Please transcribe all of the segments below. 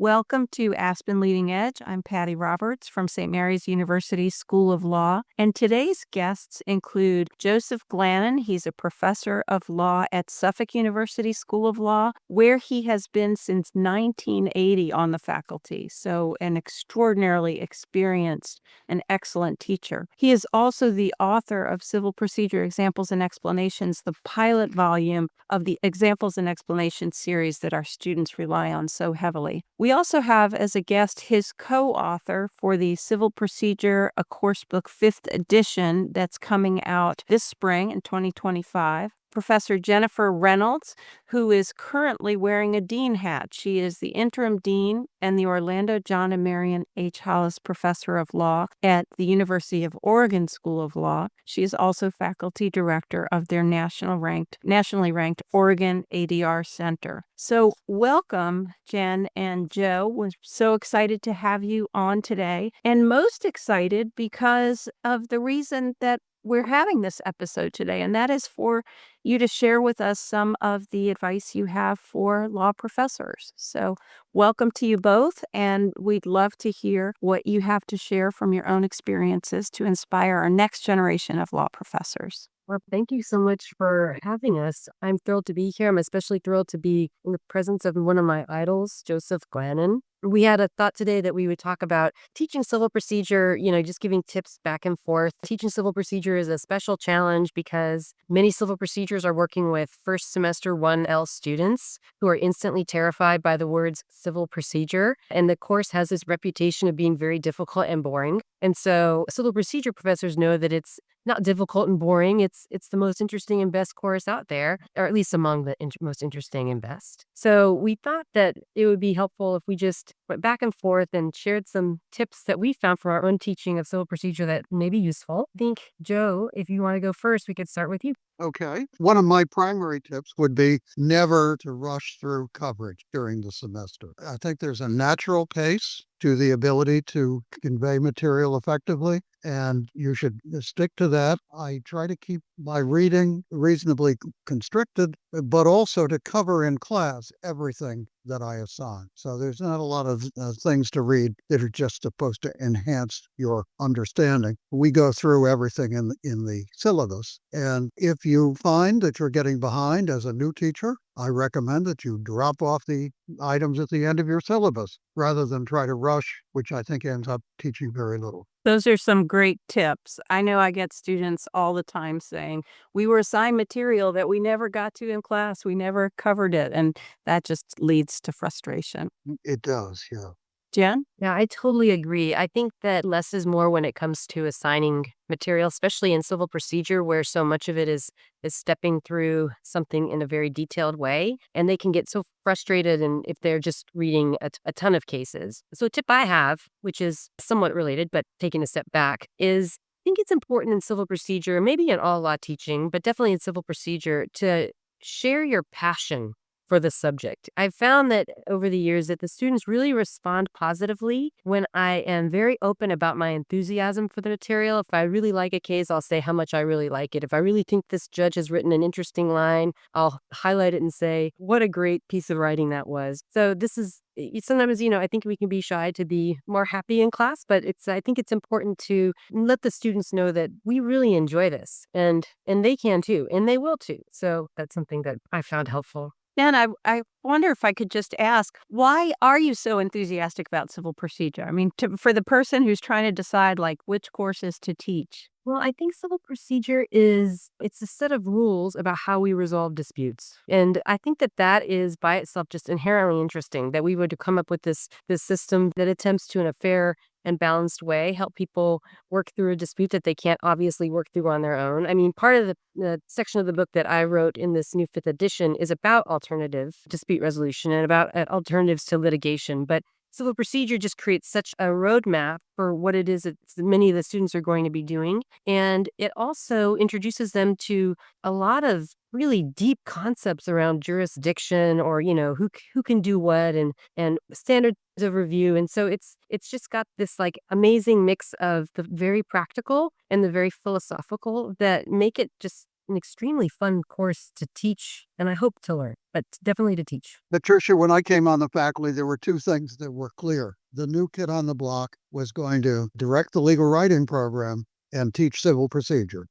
Welcome to Aspen Leading Edge. I'm Patty Roberts from St. Mary's University School of Law, and today's guests include Joesph Glannon. He's a professor of law at Suffolk University School of Law, where he has been since 1980 on the faculty, so an extraordinarily experienced and excellent teacher. He is also the author of Civil Procedure Examples and Explanations, the pilot volume of the Examples and Explanations series that our students rely on so heavily. We also have as a guest his co-author for the Civil Procedure, a Coursebook 5th edition that's coming out this spring in 2025. Professor Jennifer Reynolds, who is currently wearing a dean hat. She is the interim dean and the Orlando John and Marion H. Hollis Professor of Law at the University of Oregon School of Law. She is also faculty director of their nationally ranked Oregon ADR Center. So welcome, Jen and Joe. We're so excited to have you on today, and most excited because of the reason that we're having this episode today, and that is for you to share with us some of the advice you have for law professors. So welcome to you both, and we'd love to hear what you have to share from your own experiences to inspire our next generation of law professors. Well, thank you so much for having us. I'm thrilled to be here. I'm especially thrilled to be in the presence of one of my idols, Joesph Glannon. We had a thought today that we would talk about teaching civil procedure, just giving tips back and forth. Teaching civil procedure is a special challenge because many civil procedures are working with first semester 1L students who are instantly terrified by the words civil procedure. And the course has this reputation of being very difficult and boring. And so civil procedure professors know that it's not difficult and boring. It's the most interesting and best course out there, or at least among the most interesting and best. So we thought that it would be helpful if we just went back and forth and shared some tips that we found for our own teaching of civil procedure that may be useful. I think, Joe, if you want to go first, we could start with you. Okay. One of my primary tips would be never to rush through coverage during the semester. I think there's a natural pace to the ability to convey material effectively, and you should stick to that. I try to keep my reading reasonably constricted, but also to cover in class everything that I assign. So there's not a lot of things to read that are just supposed to enhance your understanding. We go through everything in the syllabus. And if you find that you're getting behind as a new teacher, I recommend that you drop off the items at the end of your syllabus rather than try to rush, which I think ends up teaching very little. Those are some great tips. I know I get students all the time saying, we were assigned material that we never got to in class. We never covered it. And that just leads to frustration. It does, yeah. Jen? Yeah, I totally agree. I think that less is more when it comes to assigning material, especially in civil procedure, where so much of it is stepping through something in a very detailed way. And they can get so frustrated and if they're just reading a ton of cases. So a tip I have, which is somewhat related, but taking a step back, is I think it's important in civil procedure, maybe in all law teaching, but definitely in civil procedure, to share your passion for the subject. I've found that over the years that the students really respond positively when I am very open about my enthusiasm for the material. If I really like a case, I'll say how much I really like it. If I really think this judge has written an interesting line, I'll highlight it and say, what a great piece of writing that was. So this is sometimes, I think we can be shy to be more happy in class, but I think it's important to let the students know that we really enjoy this and they can too, and they will too. So that's something that I found helpful. Dan, I wonder if I could just ask, why are you so enthusiastic about civil procedure? I mean, for the person who's trying to decide which courses to teach. Well, I think civil procedure it's a set of rules about how we resolve disputes. And I think that is by itself just inherently interesting, that we would come up with this system that attempts to, in a fair and balanced way, help people work through a dispute that they can't obviously work through on their own. I mean, part of the section of the book that I wrote in this new 5th edition is about alternative dispute resolution and about alternatives to litigation. But civil procedure just creates such a roadmap for what it is that many of the students are going to be doing. And it also introduces them to a lot of really deep concepts around jurisdiction or, who can do what and standards of review. And so it's just got this amazing mix of the very practical and the very philosophical that make it just an extremely fun course to teach, and I hope to learn, but definitely to teach. Patricia, when I came on the faculty, there were two things that were clear. The new kid on the block was going to direct the legal writing program and teach civil procedure.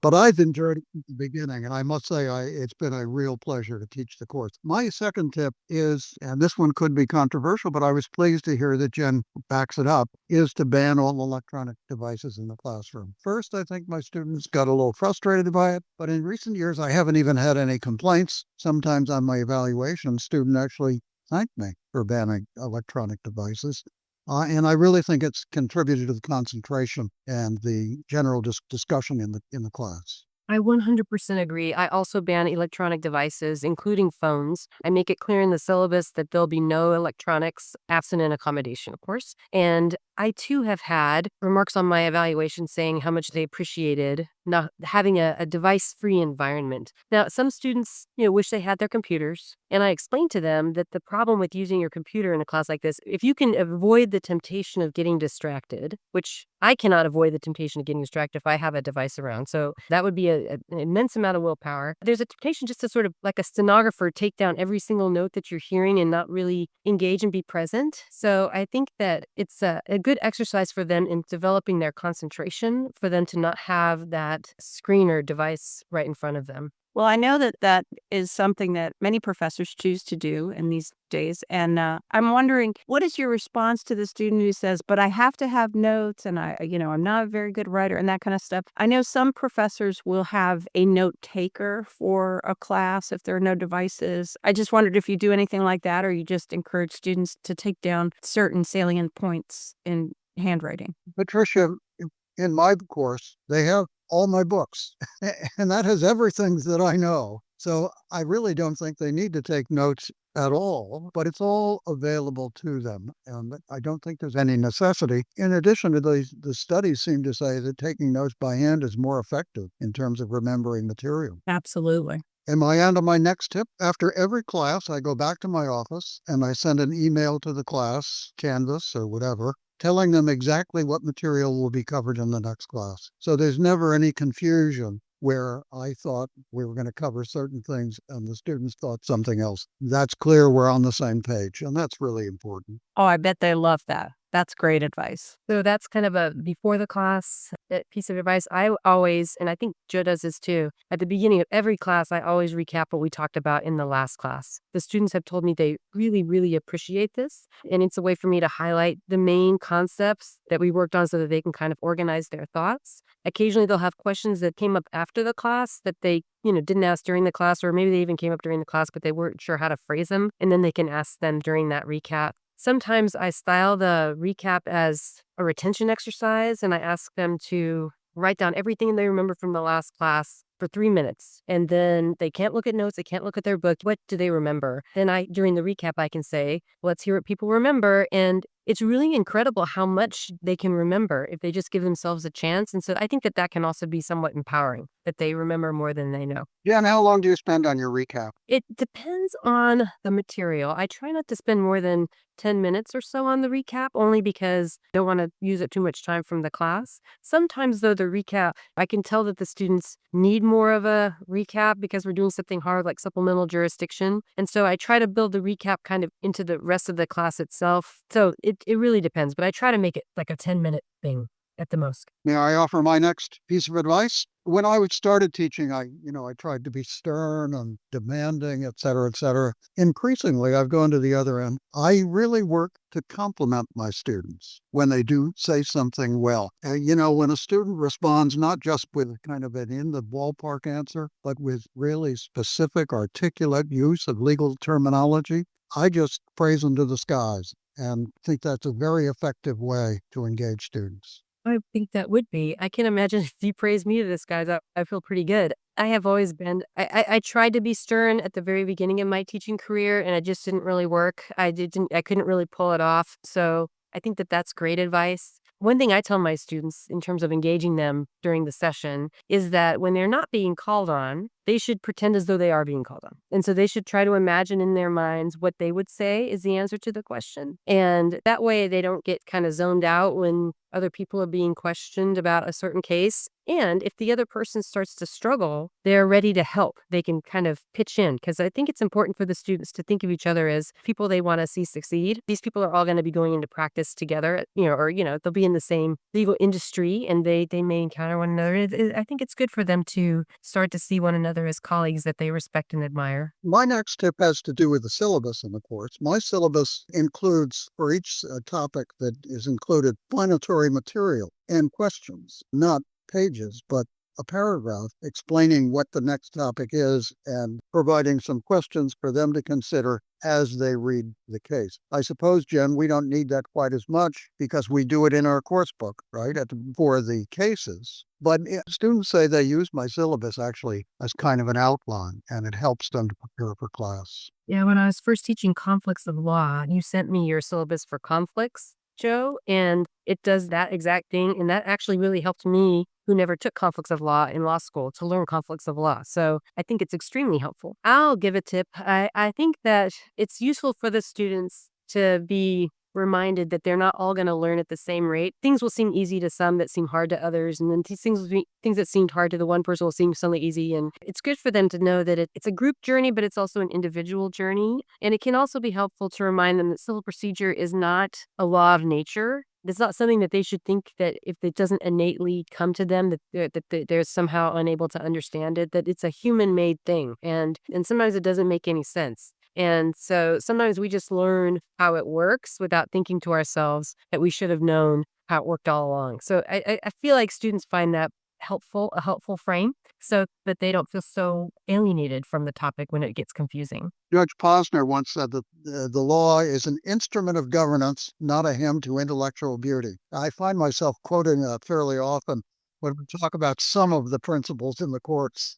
But I've enjoyed it from the beginning, and I must say it's been a real pleasure to teach the course. My second tip is, and this one could be controversial, but I was pleased to hear that Jen backs it up, is to ban all electronic devices in the classroom. First, I think my students got a little frustrated by it, but in recent years, I haven't even had any complaints. Sometimes on my evaluation, student actually thanked me for banning electronic devices. And I really think it's contributed to the concentration and the general discussion in the class. I 100% agree. I also ban electronic devices, including phones. I make it clear in the syllabus that there'll be no electronics absent an accommodation, of course. And I too have had remarks on my evaluation saying how much they appreciated not having a device-free environment. Now, some students, wish they had their computers, and I explained to them that the problem with using your computer in a class like this, if you can avoid the temptation of getting distracted, which I cannot avoid the temptation of getting distracted if I have a device around, so that would be an immense amount of willpower. There's a temptation just to sort of, like a stenographer, take down every single note that you're hearing and not really engage and be present. So I think that it's a good exercise for them in developing their concentration, for them to not have that screen or device right in front of them. Well, I know that that is something that many professors choose to do in these days. And I'm wondering, what is your response to the student who says, but I have to have notes and I'm not a very good writer and that kind of stuff. I know some professors will have a note taker for a class if there are no devices. I just wondered if you do anything like that, or you just encourage students to take down certain salient points in handwriting. Patricia, in my course, they have all my books, and that has everything that I know. So I really don't think they need to take notes at all, but it's all available to them. And I don't think there's any necessity. In addition to the studies seem to say that taking notes by hand is more effective in terms of remembering material. Absolutely. And my next tip, after every class, I go back to my office and I send an email to the class, Canvas or whatever, telling them exactly what material will be covered in the next class. So there's never any confusion where I thought we were going to cover certain things and the students thought something else. That's clear. We're on the same page, and that's really important. Oh, I bet they love that. That's great advice. So that's kind of a before the class piece of advice. I always, and I think Joe does this too, at the beginning of every class, I always recap what we talked about in the last class. The students have told me they really, really appreciate this. And it's a way for me to highlight the main concepts that we worked on so that they can kind of organize their thoughts. Occasionally, they'll have questions that came up after the class that they didn't ask during the class, or maybe they even came up during the class, but they weren't sure how to phrase them. And then they can ask them during that recap. Sometimes I style the recap as a retention exercise, and I ask them to write down everything they remember from the last class for 3 minutes. And then they can't look at notes. They can't look at their book. What do they remember? Then during the recap, I can say, let's hear what people remember. And it's really incredible how much they can remember if they just give themselves a chance. And so I think that can also be somewhat empowering, that they remember more than they know. Yeah, and how long do you spend on your recap? It depends on the material. I try not to spend more than 10 minutes or so on the recap, only because I don't want to use up too much time from the class. Sometimes, though, the recap, I can tell that the students need more of a recap because we're doing something hard like supplemental jurisdiction. And so I try to build the recap kind of into the rest of the class itself. So it really depends, but I try to make it like a 10-minute thing at the most. May I offer my next piece of advice? When I started teaching, I tried to be stern and demanding, et cetera, et cetera. Increasingly, I've gone to the other end. I really work to compliment my students when they do say something well. When a student responds not just with kind of an in the ballpark answer, but with really specific, articulate use of legal terminology, I just praise them to the skies and think that's a very effective way to engage students. I think that would be. I can imagine if you praise me to this, guys, I feel pretty good. I have always been, I tried to be stern at the very beginning of my teaching career, and it just didn't really work. I couldn't really pull it off. So I think that that's great advice. One thing I tell my students in terms of engaging them during the session is that when they're not being called on, they should pretend as though they are being called on. And so they should try to imagine in their minds what they would say is the answer to the question. And that way they don't get kind of zoned out when other people are being questioned about a certain case. And if the other person starts to struggle, they're ready to help. They can kind of pitch in, because I think it's important for the students to think of each other as people they want to see succeed. These people are all going to be going into practice together, or they'll be in the same legal industry, and they may encounter one another. I think it's good for them to start to see one another as colleagues that they respect and admire. My next tip has to do with the syllabus in the course. My syllabus includes, for each topic that is included, explanatory material and questions, not pages, but a paragraph explaining what the next topic is and providing some questions for them to consider as they read the case. I suppose, Jen, we don't need that quite as much because we do it in our course book, right, for the cases. But students say they use my syllabus actually as kind of an outline, and it helps them to prepare for class. Yeah, when I was first teaching conflicts of law, you sent me your syllabus for conflicts, Joe, and it does that exact thing. And that actually really helped me, who never took conflicts of law in law school, to learn conflicts of law. So I think it's extremely helpful. I'll give a tip. I think that it's useful for the students to be reminded that they're not all going to learn at the same rate. Things will seem easy to some that seem hard to others. And then things that seemed hard to the one person will seem suddenly easy. And it's good for them to know that it's a group journey, but it's also an individual journey. And it can also be helpful to remind them that civil procedure is not a law of nature. It's not something that they should think that if it doesn't innately come to them, that they're somehow unable to understand it, that it's a human-made thing. And sometimes it doesn't make any sense. And so sometimes we just learn how it works without thinking to ourselves that we should have known how it worked all along. So I feel like students find that a helpful frame, so that they don't feel so alienated from the topic when it gets confusing. Judge Posner once said that the law is an instrument of governance, not a hymn to intellectual beauty. I find myself quoting that fairly often when we talk about some of the principles in the courts.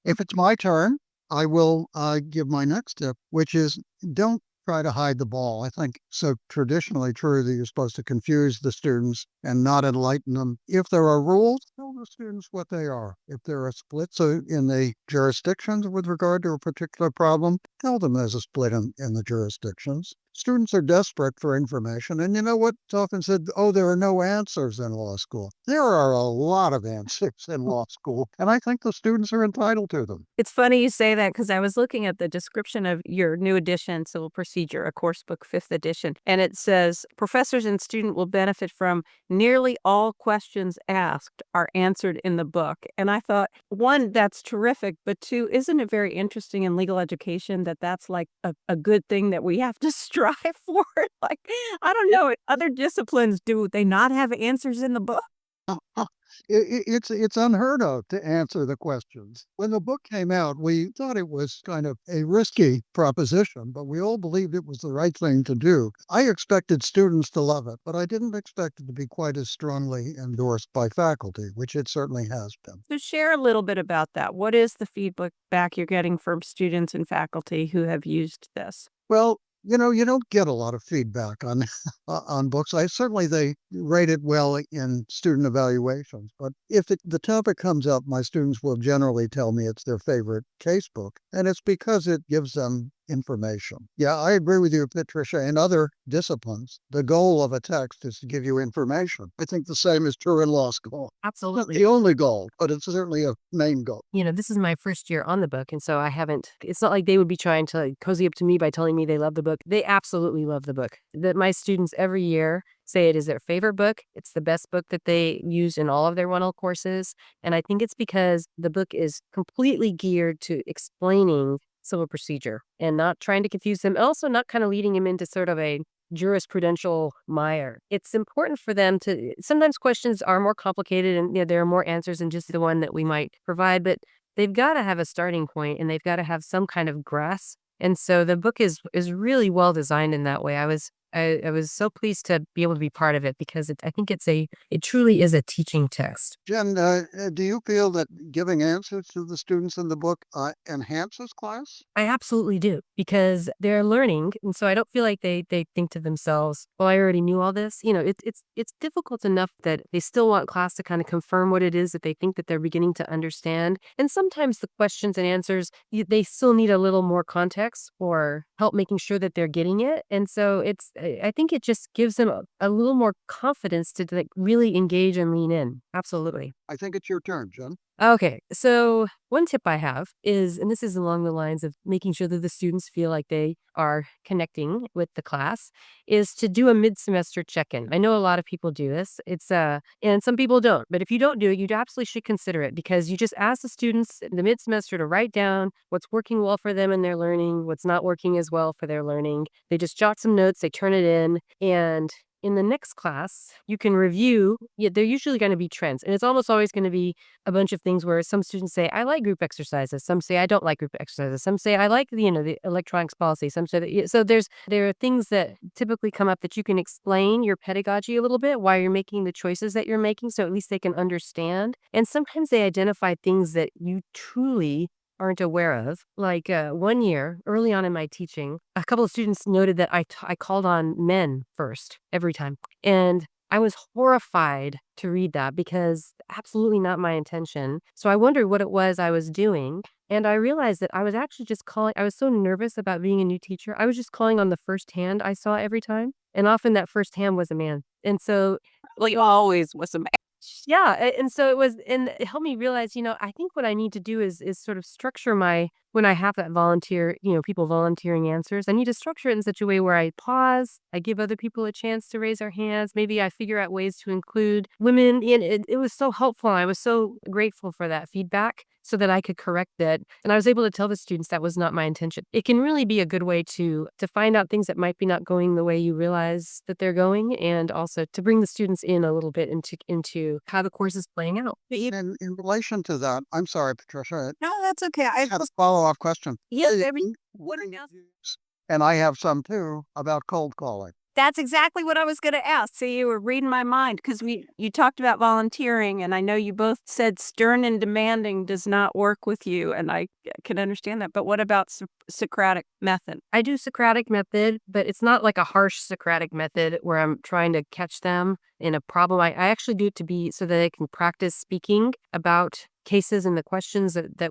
If it's my turn, I will give my next tip, which is don't try to hide the ball. I think so traditionally true that you're supposed to confuse the students and not enlighten them. If there are rules, tell the students what they are. If there are splits in the jurisdictions with regard to a particular problem, tell them there's a split in the jurisdictions. Students are desperate for information. And you know what? It's often said, oh, there are no answers in law school. There are a lot of answers in law school, and I think the students are entitled to them. It's funny you say that because I was looking at the description of your new edition, Civil Procedure, a Coursebook 5th edition, and it says professors and student will benefit from nearly all questions asked are answered in the book. And I thought, one, that's terrific, but two, isn't it very interesting in legal education that that's like a good thing that we have to strive for? Like, I don't know, other disciplines, do they not have answers in the book? It's unheard of to answer the questions. When the book came out, we thought it was kind of a risky proposition, but we all believed it was the right thing to do. I expected students to love it, but I didn't expect it to be quite as strongly endorsed by faculty, which it certainly has been. So share a little bit about that. What is the feedback you're getting from students and faculty who have used this? Well, you don't get a lot of feedback on on books. Certainly they rate it well in student evaluations, but if the topic comes up, my students will generally tell me it's their favorite case book, and it's because it gives them information. Yeah, I agree with you, Patricia. In other disciplines, the goal of a text is to give you information. I think the same is true in law school. Not Absolutely. the only goal, but it's certainly a main goal. This is my first year on the book, and so it's not like they would be trying to cozy up to me by telling me they love the book. They absolutely love the book. That my students every year say it is their favorite book. It's the best book that they use in all of their 1L courses. And I think it's because the book is completely geared to explaining civil procedure and not trying to confuse them. Also not kind of leading them into sort of a jurisprudential mire. It's important for them sometimes questions are more complicated and there are more answers than just the one that we might provide, but they've got to have a starting point and they've got to have some kind of grasp. And so the book is really well designed in that way. I was so pleased to be able to be part of it because I think it truly is a teaching text. Jen, do you feel that giving answers to the students in the book enhances class? I absolutely do because they're learning. And so I don't feel like they think to themselves, well, I already knew all this. It's difficult enough that they still want class to kind of confirm what it is that they think that they're beginning to understand. And sometimes the questions and answers, they still need a little more context or help making sure that they're getting it. And so I think it just gives them a little more confidence to like really engage and lean in. Absolutely. I think it's your turn, Jen. Okay, so one tip I have is, and this is along the lines of making sure that the students feel like they are connecting with the class, is to do a mid-semester check-in. I know a lot of people do this. And some people don't. But if you don't do it, you absolutely should consider it because you just ask the students in the mid-semester to write down what's working well for them in their learning, what's not working as well for their learning. They just jot some notes, they turn it in the next class, you can review. Yeah, they're usually going to be trends. And it's almost always going to be a bunch of things where some students say, I like group exercises. Some say, I don't like group exercises. Some say, I like, the electronics policy. Some say that, so there are things that typically come up that you can explain your pedagogy a little bit while you're making the choices that you're making. So at least they can understand. And sometimes they identify things that you truly aren't aware of. Like 1 year early on in my teaching, a couple of students noted that I called on men first every time. And I was horrified to read that because absolutely not my intention. So I wondered what it was I was doing. And I realized that I was actually just calling. I was so nervous about being a new teacher. I was just calling on the first hand I saw every time. And often that first hand was a man. And so Like always was a man. yeah, and so and it helped me realize, I think what I need to do is sort of structure when I have that volunteer, people volunteering answers, I need to structure it in such a way where I pause, I give other people a chance to raise their hands. Maybe I figure out ways to include women. And it was so helpful. I was so grateful for that feedback so that I could correct it. And I was able to tell the students that was not my intention. It can really be a good way to find out things that might be not going the way you realize that they're going, and also to bring the students in a little bit into how the course is playing out. And in relation to that, I'm sorry, Patricia, No, that's okay. I had a follow-up question. Yes, Uh, what are now? And I have some too about cold calling. That's exactly what I was going to ask. See, you were reading my mind because you talked about volunteering, and I know you both said stern and demanding does not work with you, and I can understand that. But what about Socratic method? I do Socratic method, but it's not like a harsh Socratic method where I'm trying to catch them in a problem. I actually do it to be so that they can practice speaking about cases and the questions that the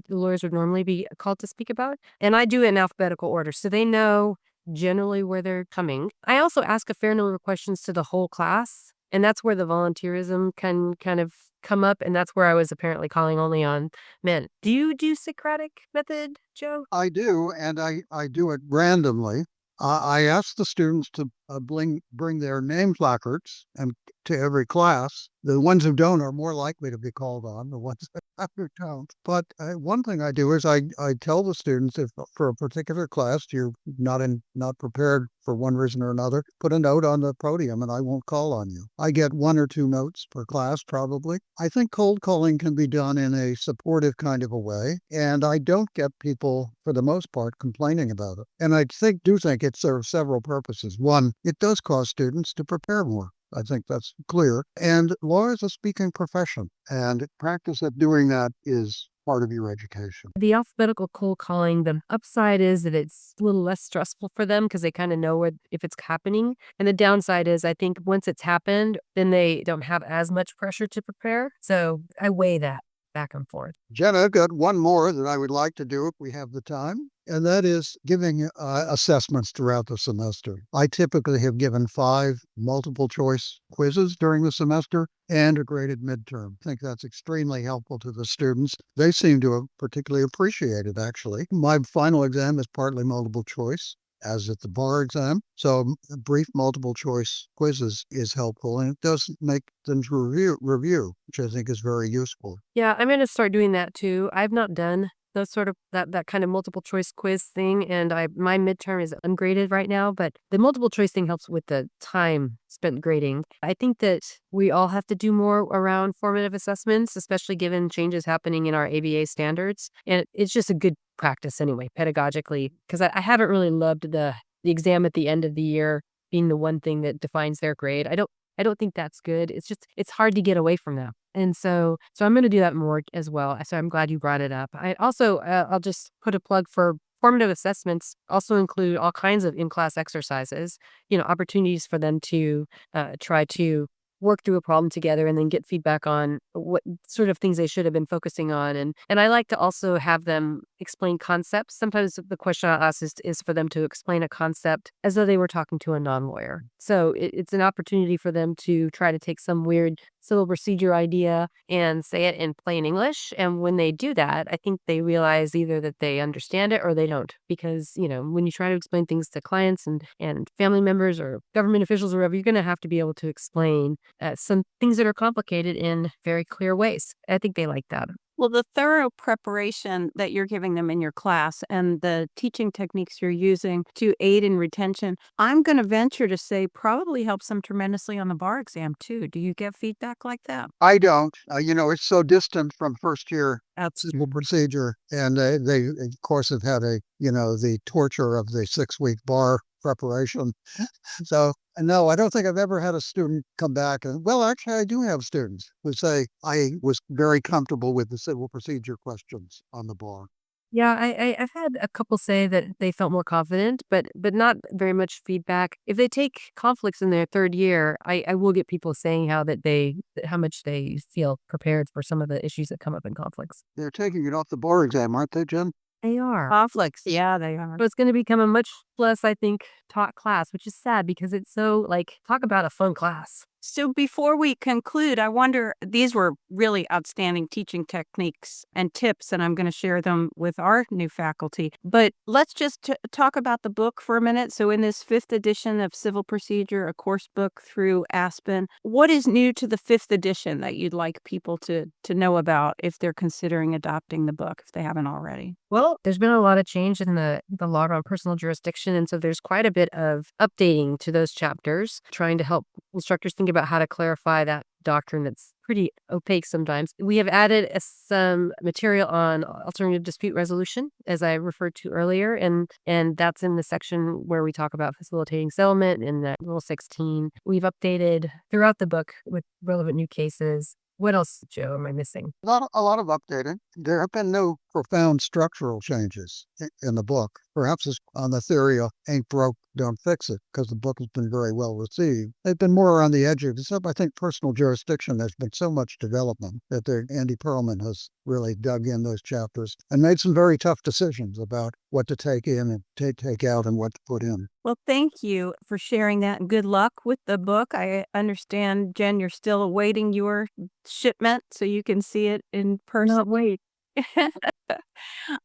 lawyers would normally be called to speak about. And I do it in alphabetical order so they know generally where they're coming. I also ask a fair number of questions to the whole class. And that's where the volunteerism can kind of come up. And that's where I was apparently calling only on men. Do you do Socratic method, Joe? I do, and I do it randomly. I ask the students to bring their name placards and to every class. The ones who don't are more likely to be called on, the ones who don't. But one thing I do is I tell the students if for a particular class you're not prepared for one reason or another, put a note on the podium and I won't call on you. I get 1 or 2 notes per class probably. I think cold calling can be done in a supportive kind of a way, and I don't get people for the most part complaining about it. And I do think it serves several purposes. One, it does cause students to prepare more. I think that's clear. And law is a speaking profession, and practice at doing that is part of your education. The alphabetical cold calling, the upside is that it's a little less stressful for them because they kind of know if it's happening. And the downside is I think once it's happened, then they don't have as much pressure to prepare. So I weigh that back and forth. Jenna, I've got one more that I would like to do if we have the time, and that is giving assessments throughout the semester. I typically have given 5 multiple choice quizzes during the semester and a graded midterm. I think that's extremely helpful to the students. They seem to have particularly appreciated it, actually. My final exam is partly multiple choice, as at the bar exam. So brief multiple choice quizzes is helpful, and it doesn't make them review, which I think is very useful. Yeah, I'm going to start doing that too. I've not done those sort of that kind of multiple choice quiz thing, and my midterm is ungraded right now, but the multiple choice thing helps with the time spent grading. I think that we all have to do more around formative assessments, especially given changes happening in our ABA standards, and it's just a good practice anyway, pedagogically, because I haven't really loved the exam at the end of the year being the one thing that defines their grade. I don't think that's good. It's hard to get away from that. And so I'm going to do that more as well. So I'm glad you brought it up. I also, I'll just put a plug for formative assessments also include all kinds of in-class exercises, opportunities for them to try to work through a problem together and then get feedback on what sort of things they should have been focusing on. And I like to also have them explain concepts. Sometimes the question I'll ask is for them to explain a concept as though they were talking to a non-lawyer. So it's an opportunity for them to try to take some weird civil procedure idea and say it in plain English. And when they do that, I think they realize either that they understand it or they don't. Because, when you try to explain things to clients and family members or government officials or whatever, you're going to have to be able to explain some things that are complicated in very clear ways. I think they like that. Well, the thorough preparation that you're giving them in your class and the teaching techniques you're using to aid in retention, I'm going to venture to say probably helps them tremendously on the bar exam too. Do you get feedback like that? I don't. It's so distant from first year Absolutely. civil procedure. And they, of course, have had the torture of the 6-week bar preparation. So, no, I don't think I've ever had a student come back and, well, actually, I do have students who say, I was very comfortable with the civil procedure questions on the bar. Yeah, I've had a couple say that they felt more confident, but not very much feedback. If they take conflicts in their third year, I will get people saying how much they feel prepared for some of the issues that come up in conflicts. They're taking it off the bar exam, aren't they, Jen? They are. Conflicts. Yeah, they are. So it's going to become a much less, I think, taught class, which is sad because it's so talk about a fun class. So before we conclude, I wonder, these were really outstanding teaching techniques and tips, and I'm going to share them with our new faculty. But let's just talk about the book for a minute. So in this 5th edition of Civil Procedure, a course book through Aspen, what is new to the 5th edition that you'd like people to know about if they're considering adopting the book, if they haven't already? Well, there's been a lot of change in the law on personal jurisdiction, and so there's quite a bit of updating to those chapters, trying to help instructors think about how to clarify that doctrine that's pretty opaque sometimes. We have added some material on alternative dispute resolution, as I referred to earlier, and that's in the section where we talk about facilitating settlement in that Rule 16. We've updated throughout the book with relevant new cases. What else, Joe, am I missing? A lot of updating. There have been no profound structural changes in the book. Perhaps it's on the theory of ain't broke, don't fix it, because the book has been very well received. They've been more on the edge of it. I think personal jurisdiction, there's been so much development that Andy Perlman has really dug in those chapters and made some very tough decisions about what to take in and take out and what to put in. Well, thank you for sharing that, and good luck with the book. I understand, Jen, you're still awaiting your shipment so you can see it in person. Not wait.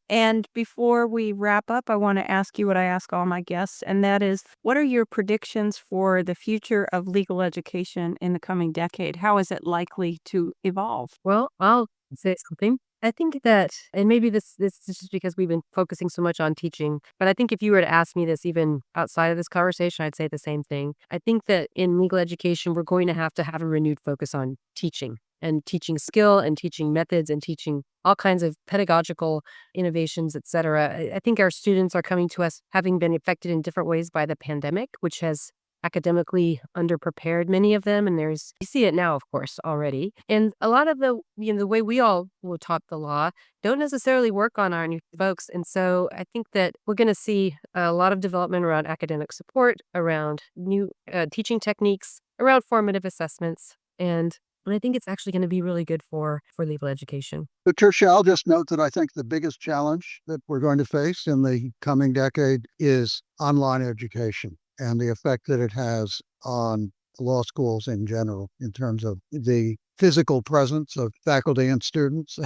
And before we wrap up, I want to ask you what I ask all my guests, and that is, what are your predictions for the future of legal education in the coming decade? How is it likely to evolve? Well, I'll say something. I think that, and maybe this is just because we've been focusing so much on teaching, but I think if you were to ask me this even outside of this conversation, I'd say the same thing. I think that in legal education, we're going to have a renewed focus on teaching and teaching skill and teaching methods and teaching all kinds of pedagogical innovations, et cetera. I think our students are coming to us having been affected in different ways by the pandemic, which has academically underprepared many of them. And you see it now, of course, already. And a lot of the way we all were taught the law don't necessarily work on our new folks. And so I think that we're going to see a lot of development around academic support, around new teaching techniques, around formative assessments. And I think it's actually going to be really good for legal education. But Tricia, I'll just note that I think the biggest challenge that we're going to face in the coming decade is online education and the effect that it has on law schools in general in terms of the physical presence of faculty and students,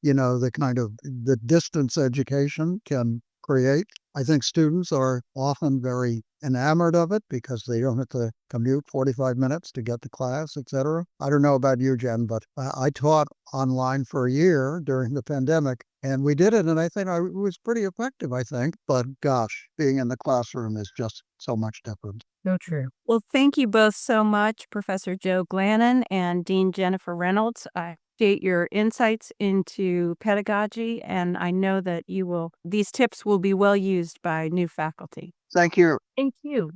the distance education can create. I think students are often very enamored of it because they don't have to commute 45 minutes to get to class, etc. I don't know about you, Jen, but I taught online for a year during the pandemic, and we did it, and I think it was pretty effective, I think. But gosh, being in the classroom is just so much different. So true. Well, thank you both so much, Professor Joe Glannon and Dean Jennifer Reynolds. I appreciate your insights into pedagogy, and I know that these tips will be well used by new faculty. Thank you. Thank you.